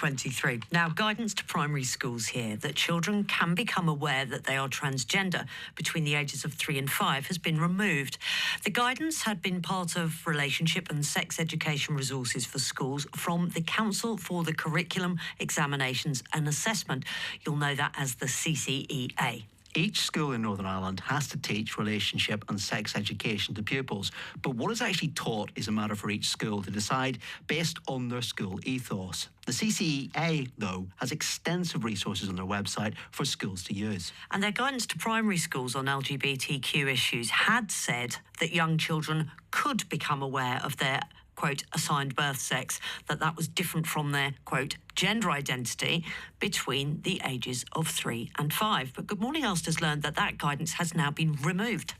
23. Now, guidance to primary schools here that children can become aware that they are transgender between the ages of 3 and 5 has been removed. The guidance had been part of relationship and sex education resources for schools from the Council for the Curriculum, Examinations and Assessment. You'll know that as the CCEA. Each school in Northern Ireland has to teach relationship and sex education to pupils, but what is actually taught is a matter for each school to decide based on their school ethos. The CCEA, though, has extensive resources on their website for schools to use. And their guidance to primary schools on LGBTQ issues had said that young children could become aware of their quote, assigned birth sex, that was different from their, quote, gender identity between the ages of 3 and 5. But Good Morning Ulster's learned that guidance has now been removed.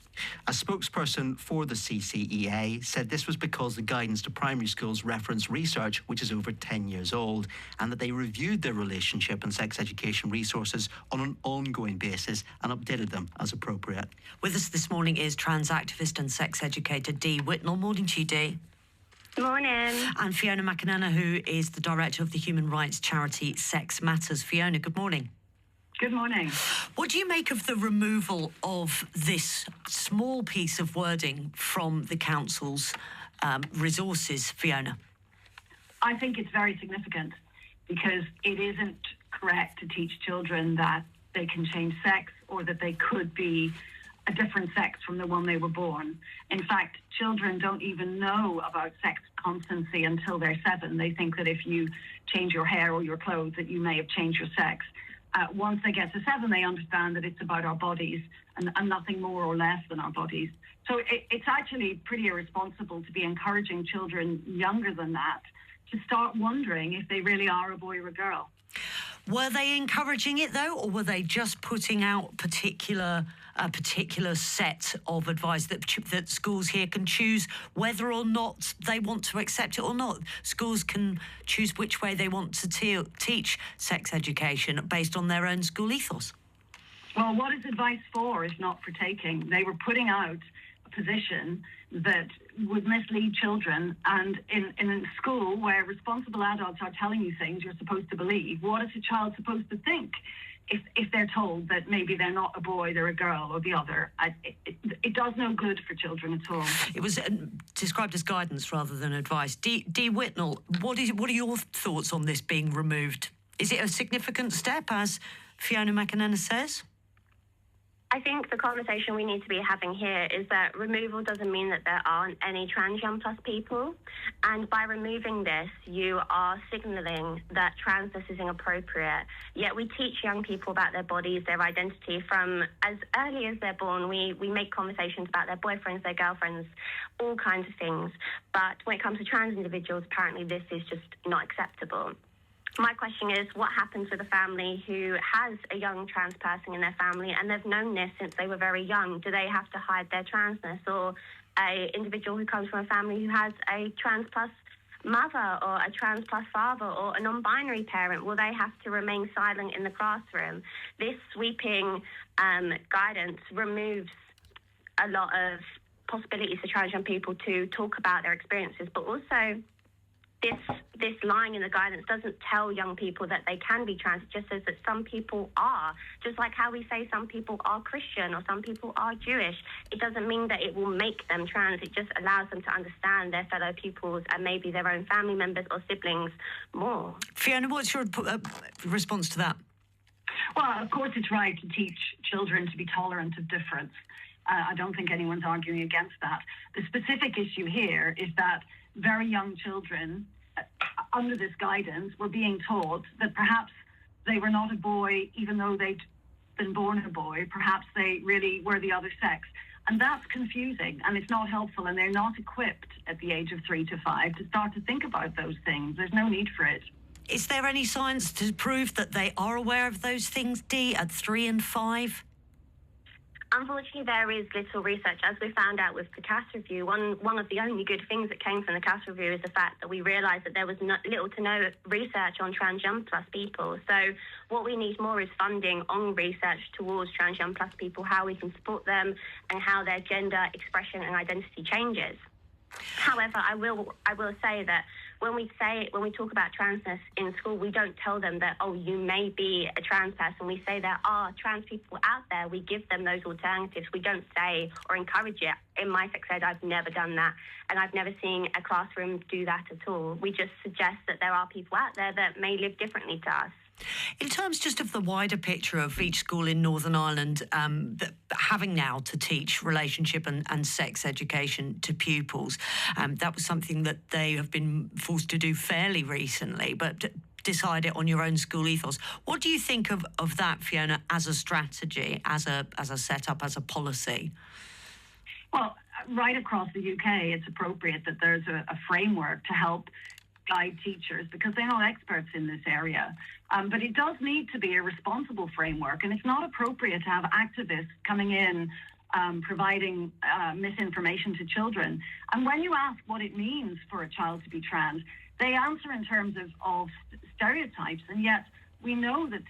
A spokesperson for the CCEA said this was because the guidance to primary schools referenced research which is over 10 years old, and that they reviewed their relationship and sex education resources on an ongoing basis and updated them as appropriate. With us this morning is trans activist and sex educator Dee Whitnell. Morning to you, Dee. Morning. And Fiona McAnena, who is the director of the human rights charity Sex Matters. Fiona, good morning. Good morning. What do you make of the removal of this small piece of wording from the council's resources, Fiona? I think it's very significant because it isn't correct to teach children that they can change sex or that they could be a different sex from the one they were born. In fact, children don't even know about sex constancy until they're 7. They think that if you change your hair or your clothes that you may have changed your sex. Once they get to 7, they understand that it's about our bodies and nothing more or less than our bodies. So it's actually pretty irresponsible to be encouraging children younger than that to start wondering if they really are a boy or a girl. Were they encouraging it, though, or were they just putting out a particular set of advice that schools here can choose whether or not they want to accept it or not? Schools can choose which way they want to teach sex education based on their own school ethos. Well, what is advice for if not for taking? They were putting out a position that would mislead children, and in a school where responsible adults are telling you things you're supposed to believe, what is a child supposed to think if they're told that maybe they're not a boy, they're a girl or the other? It does no good for children at all. It was described as guidance rather than advice. Dee Whitnell, what are your thoughts on this being removed? Is it a significant step, as Fiona McAnena says? I think the conversation we need to be having here is that removal doesn't mean that there aren't any trans young plus people. And by removing this, you are signalling that transness is inappropriate. Yet we teach young people about their bodies, their identity from as early as they're born. We make conversations about their boyfriends, their girlfriends, all kinds of things. But when it comes to trans individuals, apparently this is just not acceptable. My question is, what happens with a family who has a young trans person in their family and they've known this since they were very young? Do they have to hide their transness? Or an individual who comes from a family who has a trans plus mother or a trans plus father or a non-binary parent, will they have to remain silent in the classroom? This sweeping guidance removes a lot of possibilities for trans young people to talk about their experiences, but also this line in the guidance doesn't tell young people that they can be trans. It just says that some people are, just like how we say some people are Christian or some people are Jewish. It doesn't mean that it will make them trans. It just allows them to understand their fellow pupils and maybe their own family members or siblings more. Fiona, what's your response to that? Well, of course it's right to teach children to be tolerant of difference. I don't think anyone's arguing against that. The specific issue here is that very young children, under this guidance, were being taught that perhaps they were not a boy even though they'd been born a boy. Perhaps they really were the other sex. And that's confusing and it's not helpful, and they're not equipped at the age of 3 to 5 to start to think about those things. There's no need for it. Is there any science to prove that they are aware of those things, Dee, at 3 and 5? Unfortunately, there is little research. As we found out with the CAS review, one of the only good things that came from the CAS review is the fact that we realised that there was little to no research on trans young plus people. So what we need more is funding on research towards trans young plus people, how we can support them and how their gender expression and identity changes. However, I will say that when we talk about transness in school, we don't tell them that, oh, you may be a trans person. We say there are trans people out there. We give them those alternatives. We don't say or encourage it. In my sex ed, I've never done that, and I've never seen a classroom do that at all. We just suggest that there are people out there that may live differently to us. In terms just of the wider picture of each school in Northern Ireland having now to teach relationship and sex education to pupils, that was something that they have been forced to do fairly recently, but decide it on your own school ethos. What do you think of that, Fiona, as a strategy, as a setup, as a policy? Well, right across the UK, it's appropriate that there's a framework to help guide teachers because they're not experts in this area. But it does need to be a responsible framework, and it's not appropriate to have activists coming in providing misinformation to children. And when you ask what it means for a child to be trans, they answer in terms of stereotypes, and yet we know that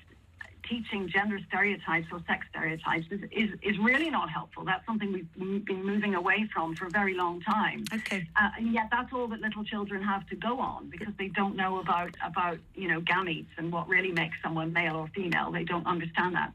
teaching gender stereotypes or sex stereotypes is really not helpful. That's something we've been moving away from for a very long time. Okay. And yet that's all that little children have to go on because they don't know about gametes and what really makes someone male or female. They don't understand that.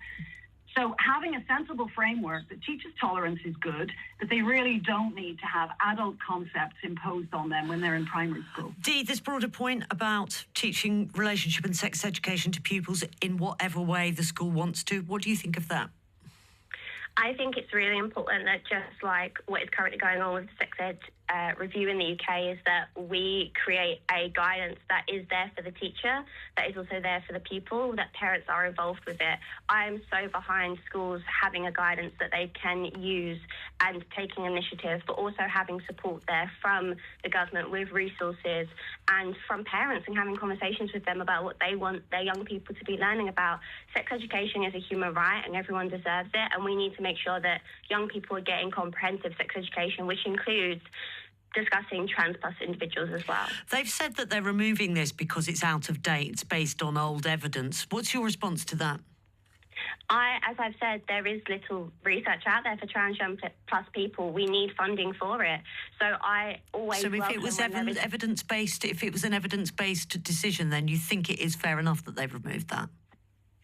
So having a sensible framework that teaches tolerance is good, but they really don't need to have adult concepts imposed on them when they're in primary school. Dee, this broader point about teaching relationship and sex education to pupils in whatever way the school wants to, what do you think of that? I think it's really important that just like what is currently going on with the sex ed review in the UK is that we create a guidance that is there for the teacher, that is also there for the pupil, that parents are involved with it. I'm so behind schools having a guidance that they can use and taking initiative, but also having support there from the government with resources and from parents and having conversations with them about what they want their young people to be learning about. Sex education is a human right and everyone deserves it, and we need to make sure that young people are getting comprehensive sex education, which includes discussing trans plus individuals as well. They've said that they're removing this because it's out of date, it's based on old evidence. What's your response to that? As I've said, there is little research out there for trans young plus people. We need funding for it. So I always. So if it was evidence-based, if it was an evidence-based decision, then you think it is fair enough that they've removed that?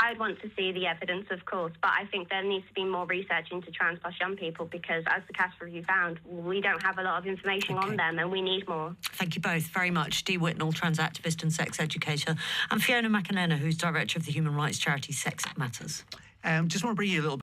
I'd want to see the evidence, of course, but I think there needs to be more research into trans plus young people because, as the CAS review found, we don't have a lot of information on them and we need more. Thank you both very much. Dee Whitnell, trans activist and sex educator, and Fiona McAnena, who's director of the human rights charity Sex Matters. Just want to bring you a little